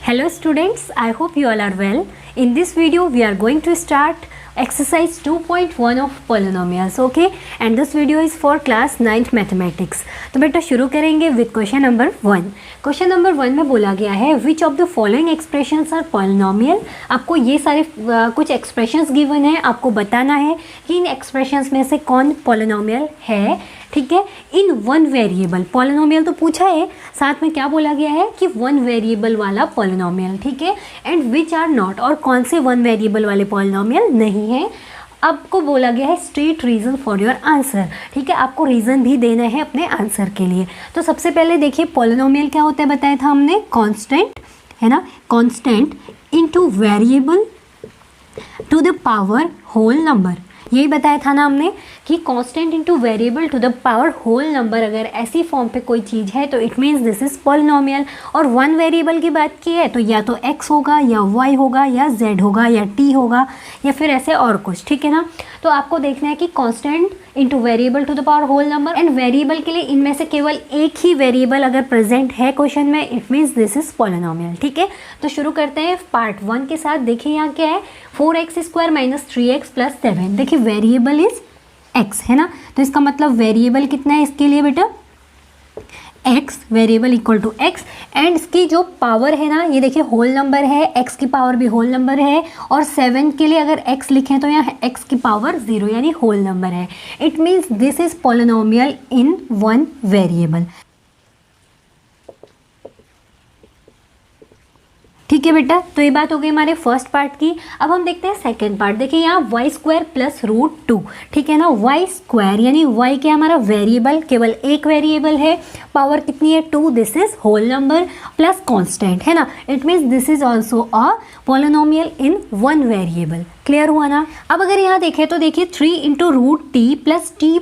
Hello students, I hope you all are well. In this video we are going to start exercise 2.1 of polynomials, okay, and this video is for class 9th mathematics. तो बेटा शुरू करेंगे with question number 1. Question number 1 में बोला गया है which of the following expressions are polynomial. आपको ये सारे कुछ एक्सप्रेशंस गिवन है, आपको बताना है कि इन एक्सप्रेशंस में से कौन पॉलिनोमियल है. ठीक है, इन वन वेरिएबल. पॉलिनोमियल तो पूछा है, साथ में क्या बोला गया है कि वन वेरिएबल वाला पॉलिनोमियल. ठीक है, एंड विच आर नॉट, और कौन से वन वेरिएबल वाले पॉलिनोमियल नहीं है. आपको बोला गया है state reason for your answer. ठीक है, आपको रीज़न भी देना है अपने आंसर के लिए. तो सबसे पहले देखिए पॉलिनोमियल क्या होता है, बताया था हमने, कांस्टेंट है ना, constant into variable to the power whole number. यही बताया था ना हमने कि constant into variable to the power whole number. अगर ऐसी फॉर्म पे कोई चीज़ है तो it means this is polynomial. और वन वेरिएबल की बात की है तो या तो x होगा या y होगा या z होगा या t होगा या फिर ऐसे और कुछ. ठीक है ना, तो आपको देखना है कि constant into variable to the power whole number. And variable के लिए इनमें से केवल एक ही वेरिएबल अगर प्रेजेंट है क्वेश्चन में, it means this is polynomial. ठीक है, तो शुरू करते हैं पार्ट 1 के साथ. देखिए यहाँ क्या है, 4x² माइनस 3x प्लस 7. देखिए वेरिएबल इज x है ना, तो इसका मतलब वेरिएबल कितना है इसके लिए बेटा, x, variable equal to x. And इसकी जो पावर है ना, ये देखिए होल नंबर है, x की पावर भी होल नंबर है. और 7 के लिए अगर x लिखें तो यहाँ x की पावर 0 यानी होल नंबर है. It means this is polynomial in one variable. ठीक है बेटा, तो ये बात हो गई हमारे फर्स्ट पार्ट की. अब हम देखते हैं सेकंड पार्ट. देखिए यहाँ y² प्लस √2. ठीक है ना, y² यानी y क्या हमारा वेरिएबल, केवल एक वेरिएबल है, पावर कितनी है 2, this is whole number plus constant है ना. It means this is also a polynomial in one variable. Clear हुआ ना. अब अगर यहाँ देखें तो देखिए 3 into √t plus t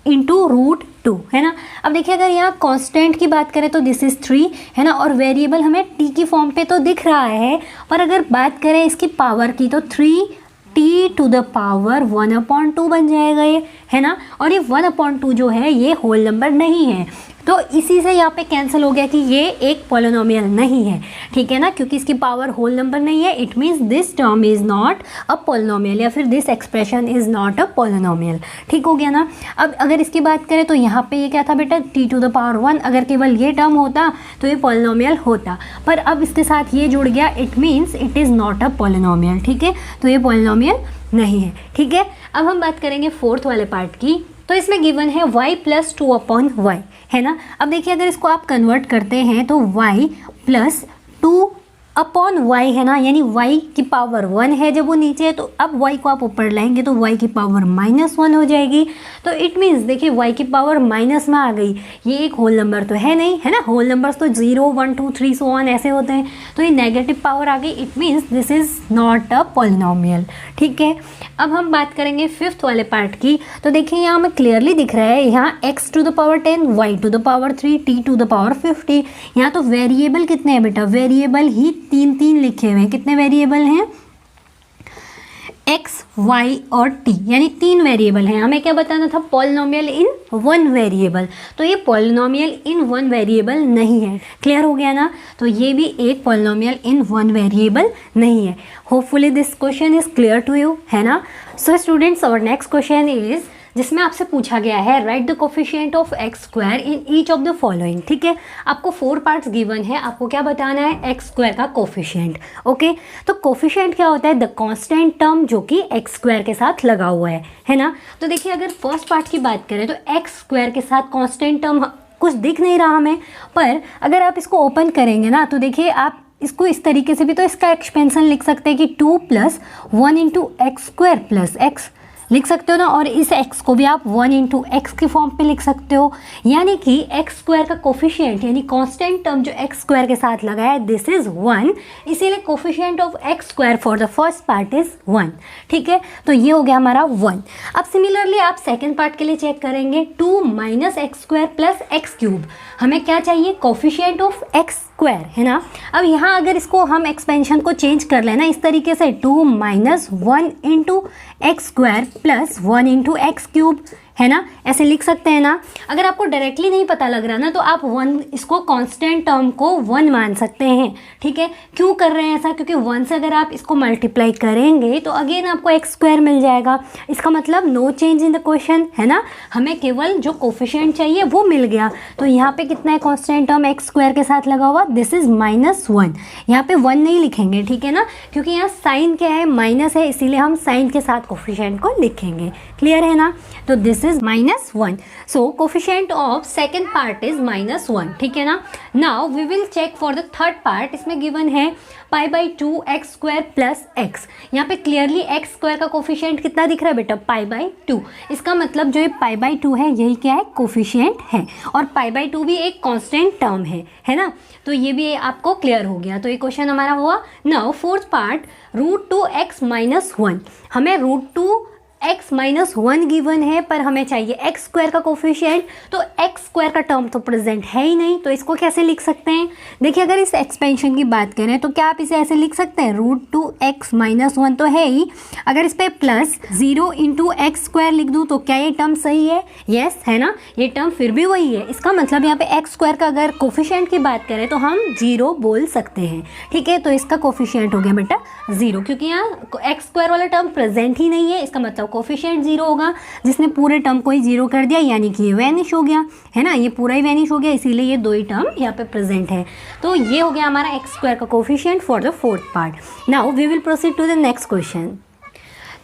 into √2 है ना. अब देखिए अगर यहाँ कांस्टेंट की बात करें तो दिस इज 3 है ना, और वेरिएबल हमें t की फॉर्म पे तो दिख रहा है, पर अगर बात करें इसकी पावर की तो 3t टू द पावर 1/2 बन जाएगा ये है ना. और ये 1/2 जो है ये होल नंबर नहीं है, तो इसी से यहाँ पे कैंसिल हो गया कि ये एक पॉलिनोमियल नहीं है. ठीक है ना, क्योंकि इसकी पावर होल नंबर नहीं है. It means this term is not a polynomial, या फिर this expression is not a polynomial. ठीक हो गया ना. अब अगर इसकी बात करें तो यहाँ पे ये क्या था बेटा, t टू द पावर 1. अगर केवल ये टर्म होता तो ये पॉलिनोमियल होता, पर अब इसके साथ ये जुड़ गया, it means it is not a polynomial. ठीक है, तो ये पॉलिनोमियल नहीं है. ठीक है, अब हम बात करेंगे फोर्थ वाले पार्ट की. तो इसमें गिवन है y प्लस 2/y है ना. अब देखिए अगर इसको आप कन्वर्ट करते हैं तो y प्लस 2/y है ना, यानी y की पावर 1 है जब वो नीचे है, तो अब y को आप ऊपर लाएंगे तो y की पावर -1 हो जाएगी. तो इट मीन्स देखिए y की पावर माइनस में आ गई. ये एक होल नंबर तो है नहीं है ना, होल नंबर्स तो 0, 1, 2, 3 सो ऑन ऐसे होते हैं, तो ये नेगेटिव पावर आ गई. It means this is not a polynomial. ठीक है, अब हम बात करेंगे फिफ्थ वाले पार्ट की. तो देखिए यहाँ हमें क्लियरली दिख रहा है, यहाँ x to the power 10, y to the power 3, t to the power 50. यहाँ तो वेरिएबल कितने हैं बेटा, वेरिएबल ही 3 लिखे हुए हैं. कितने वेरिएबल हैं, x, y और t, यानी 3 वेरिएबल हैं. हमें क्या बताना था, पॉलिनोमियल इन वन वेरिएबल. तो ये पॉलिनोमियल इन वन वेरिएबल नहीं है. क्लियर हो गया ना, तो ये भी एक पॉलिनोमियल इन वन वेरिएबल नहीं है. Hopefully this question is clear to you है ना. So students, our next question is, जिसमें आपसे पूछा गया है write the coefficient of x² in each of the following. ठीक है, आपको 4 पार्ट्स गिवन है, आपको क्या बताना है, x² का कोफिशिएंट. ओके, तो कोफिशिएंट क्या होता है, द कांस्टेंट टर्म जो कि x² के साथ लगा हुआ है ना. तो देखिए अगर फर्स्ट पार्ट की बात करें तो x² के साथ कांस्टेंट टर्म कुछ दिख नहीं रहा हमें, पर अगर आप इसको ओपन करेंगे ना तो देखिए आप इसको इस तरीके से भी तो इसका एक्सपेंशन लिख सकते हैं कि 2 + 1 × x² + x लिख सकते हो ना. और इस x को भी आप 1 × x की फॉर्म पे लिख सकते हो, यानी कि x² का कोफिशिएंट यानी कांस्टेंट टर्म जो x² के साथ लगा है दिस इज 1, इसीलिए coefficient of x² for the first part is 1. ठीक है, तो ये हो गया हमारा 1. अब सिमिलरली आप सेकेंड पार्ट के लिए चेक करेंगे, 2 - x² + x³ हमें क्या चाहिए, कोफिशिएंट ऑफ x² है ना. अब यहाँ अगर इसको हम एक्सपेंशन को चेंज कर लेना इस तरीके से, 2 - 1 × x² + 1 × x³ है ना, ऐसे लिख सकते हैं ना। अगर आपको डायरेक्टली नहीं पता लग रहा ना तो आप 1 इसको कांस्टेंट टर्म को 1 मान सकते हैं, ठीक है। क्यों कर रहे हैं ऐसा, क्योंकि 1 से अगर आप इसको मल्टीप्लाई करेंगे तो अगेन आपको एक्स स्क्वायर मिल जाएगा। इसका मतलब no change in the question, है ना, हमें केवल जो कोफिशिएंट चाहिए वो मिल गया। तो यहाँ पे कितना है कांस्टेंट टर्म एक्स स्क्वायर के साथ लगा हुआ, दिस इज -1। यहाँ पे 1 नहीं लिखेंगे, ठीक है ना, क्योंकि यहाँ साइन क्या है, माइनस है, इसीलिए हम साइन के साथ कोफिशिएंट को लिखेंगे। क्लियर है ना। तो this is -1, so coefficient of second part is -1, ठीक है ना। Now we will check for the third part. इसमें गिवन है π/2 एक्स स्क्वायर प्लस एक्स। यहाँ पे क्लियरली एक्स स्क्वायर का कोफिशिएंट कितना दिख रहा है बेटा, π/2। इसका मतलब जो ये π/2 है यही क्या है, कोफिशिएंट है, और π/2 भी एक कांस्टेंट टर्म है ना। तो ये भी आपको क्लियर हो गया। तो ये क्वेश्चन हमारा हुआ। Now fourth part, √2x - 1। हमें √2x-1 गिवन है, पर हमें चाहिए एक्स स्क्वायर का कोफिशिएंट। तो एक्स स्क्वायर का टर्म तो प्रेजेंट है ही नहीं, तो इसको कैसे लिख सकते हैं। देखिए अगर इस एक्सपेंशन की बात करें तो क्या आप इसे ऐसे लिख सकते हैं, √2x-1 तो है ही, अगर इस पर प्लस 0 × एक्स स्क्वायर लिख दूँ तो क्या ये टर्म सही है, यस है ना, ये टर्म फिर भी वही है। इसका मतलब यहाँ पे एक्स स्क्वायर का अगर कोफिशिएंट की बात करें तो हम 0 बोल सकते हैं, ठीक है। तो इसका कोफिशिएंट हो गया बेटा 0, क्योंकि यहाँ एक्स स्क्वायर वाला टर्म प्रेजेंट ही नहीं है, इसका मतलब कोफिशिएंट 0 होगा। जिसने पूरे टर्म को ही 0 कर दिया यानी कि ये वैनिश हो गया, है ना, ये पूरा ही वैनिश हो गया, इसीलिए ये 2 ही टर्म यहाँ पे प्रेजेंट है। तो ये हो गया हमारा एक्स स्क्वायर का coefficient for the fourth part. Now we will proceed to the next question.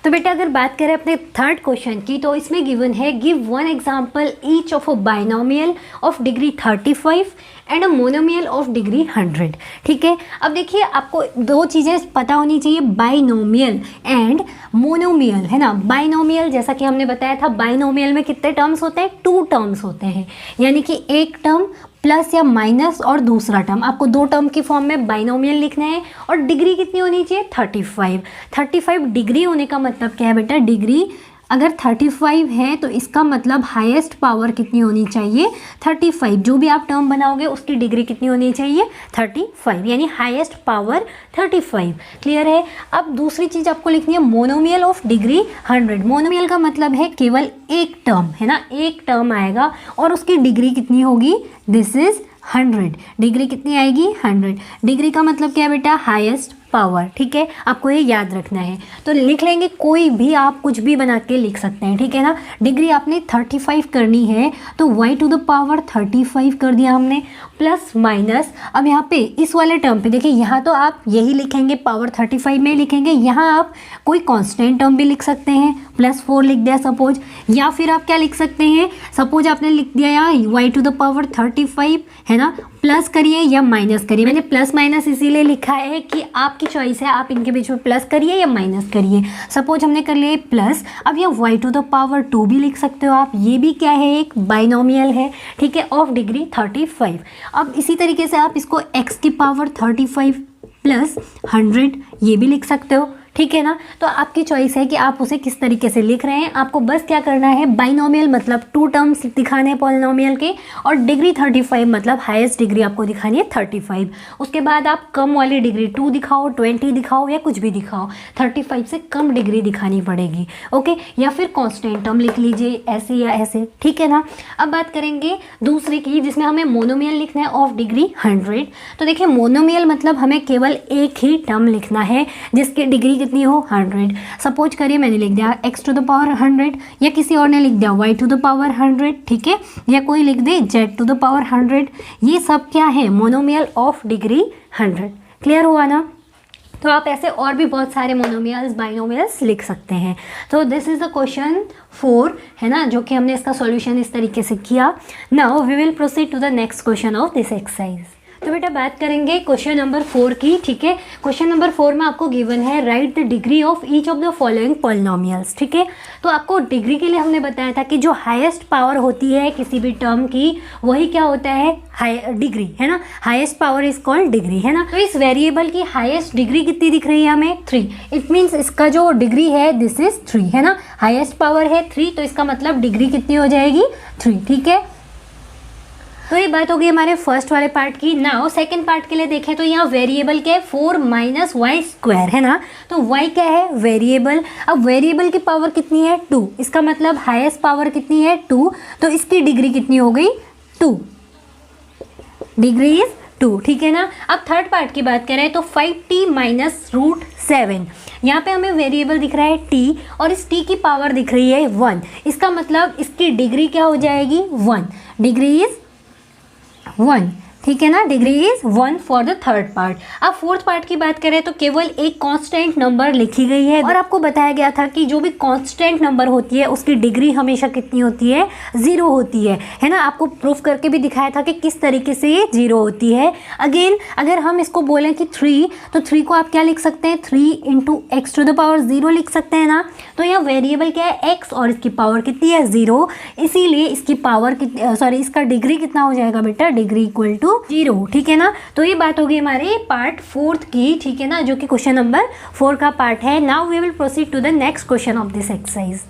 तो बेटा अगर बात करें अपने थर्ड क्वेश्चन की, तो इसमें गिवन है give 1 example each of a binomial of degree 35 and a monomial of degree 100, ठीक है। अब देखिए आपको 2 चीज़ें पता होनी चाहिए, बाइनोमियल एंड मोनोमियल, है ना। बाइनोमियल जैसा कि हमने बताया था, बाइनोमियल में कितने टर्म्स होते हैं, 2 टर्म्स होते हैं, यानी कि एक टर्म प्लस या माइनस और दूसरा टर्म। आपको 2 टर्म की फॉर्म में बाइनोमियल लिखना है, और डिग्री कितनी होनी चाहिए, 35 डिग्री होने का मतलब क्या है बेटा, डिग्री अगर 35 है तो इसका मतलब हाईएस्ट पावर कितनी होनी चाहिए, 35। जो भी आप टर्म बनाओगे उसकी डिग्री कितनी होनी चाहिए, 35, यानी हाईएस्ट पावर 35। क्लियर है। अब दूसरी चीज़ आपको लिखनी है मोनोमियल ऑफ डिग्री 100। मोनोमियल का मतलब है केवल एक टर्म, है ना, एक टर्म आएगा और उसकी डिग्री कितनी होगी, दिस इज 100। डिग्री कितनी आएगी, 100। डिग्री का मतलब क्या है बेटा, हाईएस्ट पावर, ठीक है, आपको ये याद रखना है। तो लिख लेंगे, कोई भी आप कुछ भी बना के लिख सकते हैं, ठीक है ना। डिग्री आपने 35 करनी है तो y⁵ 35 कर दिया हमने, प्लस माइनस। अब यहाँ पे इस वाले टर्म पे देखिए, यहाँ तो आप यही लिखेंगे, पावर 35 में लिखेंगे, यहाँ आप कोई कांस्टेंट टर्म भी लिख सकते हैं, +4 लिख दिया सपोज, या फिर आप क्या लिख सकते हैं, सपोज आपने लिख दिया यहाँ y⁵ 35, है ना, प्लस करिए या माइनस करिए। मैंने प्लस माइनस इसीलिए लिखा है कि आपकी चॉइस है, आप इनके बीच में प्लस करिए या माइनस करिए। सपोज हमने कर लिया प्लस, अब ये y⁵ भी लिख सकते हो आप, ये भी क्या है, एक बाइनोमियल है, ठीक है, ऑफ डिग्री 35। अब इसी तरीके से आप इसको x⁵ प्लस 100 ये भी लिख सकते हो, ठीक है ना। तो आपकी चॉइस है कि आप उसे किस तरीके से लिख रहे हैं। आपको बस क्या करना है, बाइनोमियल मतलब 2 टर्म्स दिखाने हैं पॉलिनोमियल के, और डिग्री 35 मतलब हाईएस्ट डिग्री आपको दिखानी है 35। उसके बाद आप कम वाली डिग्री 2 दिखाओ, 20 दिखाओ या कुछ भी दिखाओ, 35 से कम डिग्री दिखानी पड़ेगी, ओके। या फिर कांस्टेंट टर्म लिख लीजिए, ऐसे या ऐसे, ठीक है ना। अब बात करेंगे दूसरे की, जिसमें हमें मोनोमियल लिखना है ऑफ डिग्री 100। तो देखिए मोनोमियल मतलब हमें केवल एक ही टर्म लिखना है जिसकी डिग्री कितनी हो, 100। सपोज करिए मैंने लिख दिया x⁵ 100, या किसी और ने लिख दिया y⁵ 100, ठीक है, या कोई लिख दे z⁵ 100। ये सब क्या है, मोनोमियल ऑफ डिग्री 100। क्लियर हुआ ना। तो आप ऐसे और भी बहुत सारे मोनोमियल्स, बाइनोमियल्स लिख सकते हैं। तो दिस इज द क्वेश्चन 4, है ना, जो कि हमने इसका सॉल्यूशन इस तरीके से किया। Now we will proceed to the next question of this exercise. तो बेटा बात करेंगे क्वेश्चन नंबर 4 की, ठीक है। क्वेश्चन नंबर 4 में आपको गिवन है write the degree of each of the following polynomials, ठीक है। तो आपको डिग्री के लिए हमने बताया था कि जो हाईएस्ट पावर होती है किसी भी टर्म की, वही क्या होता है, हाई डिग्री, है ना। Highest power is called degree, है ना। तो इस वेरिएबल की हाईएस्ट डिग्री कितनी दिख रही है हमें, 3। इट मीन्स इसका जो डिग्री है दिस इज 3, है ना। हाईएस्ट पावर है 3, तो इसका मतलब डिग्री कितनी हो जाएगी, 3, ठीक है। तो ये बात होगी हमारे फर्स्ट वाले पार्ट की। नाउ सेकंड पार्ट के लिए देखें तो यहाँ वेरिएबल क्या है 4 माइनस वाई स्क्वायर है ना, तो y क्या है वेरिएबल। अब वेरिएबल की पावर कितनी है 2, इसका मतलब हाईएस्ट पावर कितनी है 2, तो इसकी डिग्री कितनी हो गई 2, डिग्री इज 2, ठीक है ना। अब थर्ड पार्ट की बात करें तो 5t माइनस रूट 7, यहाँ पे हमें वेरिएबल दिख रहा है t और इस t की पावर दिख रही है 1, इसका मतलब इसकी डिग्री क्या हो जाएगी 1, डिग्री इज 1, ठीक है ना, degree is 1 for the third part. अब फोर्थ पार्ट की बात करें तो केवल एक कांस्टेंट नंबर लिखी गई है और आपको बताया गया था कि जो भी कांस्टेंट नंबर होती है उसकी डिग्री हमेशा कितनी होती है 0 होती है ना। आपको प्रूफ करके भी दिखाया था कि किस तरीके से ये 0 होती है। अगेन अगर हम इसको बोलें कि 3, तो 3 को आप क्या लिख सकते हैं 3 into x to the power 0 लिख सकते हैं ना। तो यहाँ वेरिएबल क्या है x और इसकी पावर कितनी है 0, इसीलिए इसकी पावर इसका डिग्री कितना हो जाएगा बेटा, डिग्री इक्वल टू 0, ठीक है ना। तो ये बात होगी हमारे पार्ट फोर्थ की, ठीक है ना, जो कि क्वेश्चन नंबर 4 का पार्ट है। Now we will proceed to the next question of this exercise.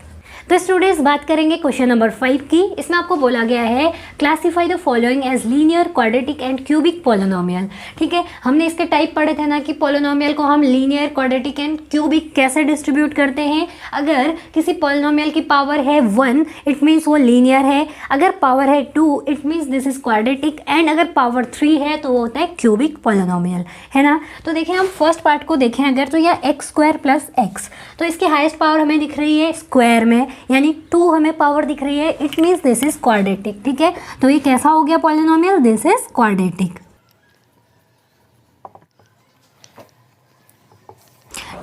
तो स्टूडेंट्स बात करेंगे क्वेश्चन नंबर 5 की। इसमें आपको बोला गया है classify the following as linear, quadratic and cubic polynomial, ठीक है। हमने इसके टाइप पढ़े थे ना कि पॉलिनोमियल को हम लीनियर, क्वाड्रेटिक एंड क्यूबिक कैसे डिस्ट्रीब्यूट करते हैं। अगर किसी पॉलिनोमियल की पावर है 1 इट मीन्स वो लीनियर है, अगर पावर है 2 it means this is quadratic, and अगर पावर 3 है तो वो होता है क्यूबिक पॉलिनोमियल, है ना। तो देखें हम फर्स्ट पार्ट को देखें अगर, तो यह एक्स स्क्वायर प्लस एक्स, तो इसकी हाईएस्ट पावर हमें दिख रही है स्क्वायर में, यानी 2 हमें पावर दिख रही है, it means this is quadratic, ठीक है। तो ये कैसा हो गया पॉलिनोमियल, दिस इज क्वाड्रेटिक,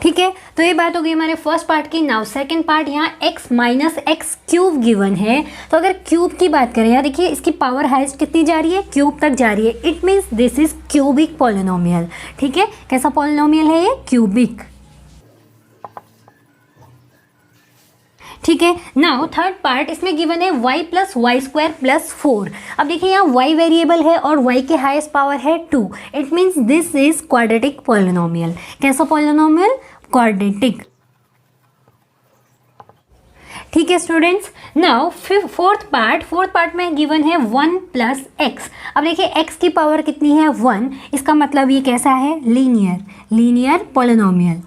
ठीक है। तो ये बात हो गई हमारे फर्स्ट पार्ट की। नाउ सेकंड पार्ट, यहाँ x minus x cube given है, तो अगर क्यूब की बात करें यहाँ देखिए इसकी पावर हाईएस्ट कितनी जा रही है, क्यूब तक जा रही है, it means this is cubic polynomial, ठीक है। कैसा पॉलिनोमियल है ये, क्यूबिक, ठीक है। नाउ थर्ड पार्ट, इसमें गिवन है y plus y square plus 4। अब देखिए यहाँ y वेरिएबल है और y के हाईएस्ट पावर है 2, it means this is quadratic polynomial. कैसा पॉलिनोमियल, क्वाड्रेटिक, ठीक है स्टूडेंट्स। नाउ फोर्थ पार्ट में गिवन है 1 प्लस एक्स। अब देखिए x की पावर कितनी है 1, इसका मतलब ये कैसा है, लीनियर पॉलिनोमियल,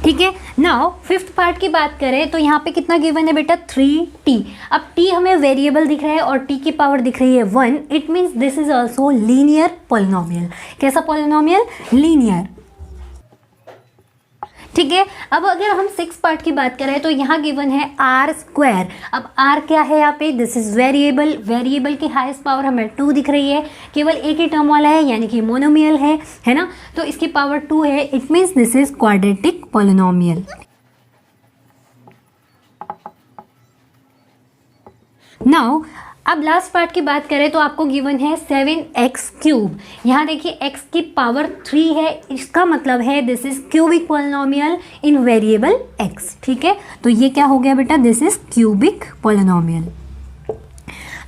ठीक है। नाउ फिफ्थ पार्ट की बात करें तो यहाँ पे कितना गिवन है बेटा 3t। अब t हमें वेरिएबल दिख रहा है और t की पावर दिख रही है 1, it means this is also linear polynomial. कैसा पॉलिनोमियल, लीनियर, ठीक है। अब अगर हम 6 पार्ट की बात करें तो यहाँ गिवन है r स्क्वायर। अब r क्या है यहाँ पे, दिस इज वेरिएबल की हाईएस्ट पावर हमें 2 दिख रही है, केवल एक ही टर्म वाला है यानी कि मोनोमियल है ना, तो इसकी पावर 2 है, it means this is quadratic polynomial. Now अब लास्ट पार्ट की बात करें तो आपको गिवन है 7x क्यूब। यहाँ देखिए x की पावर 3 है, इसका मतलब है this is cubic polynomial in variable x, ठीक है। तो ये क्या हो गया बेटा, दिस इज क्यूबिक पॉलिनोमियल।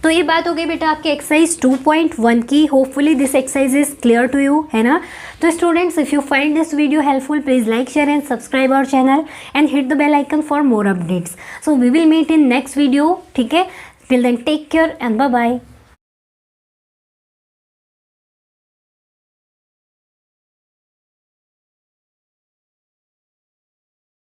तो ये बात हो गई बेटा आपके एक्सरसाइज 2.1 की। Hopefully this exercise is clear to you, है ना। तो students if you find this video helpful please like, share and subscribe our channel and hit the bell icon for more updates. So we will meet in next video, ठीक है। Till then, take care and bye-bye.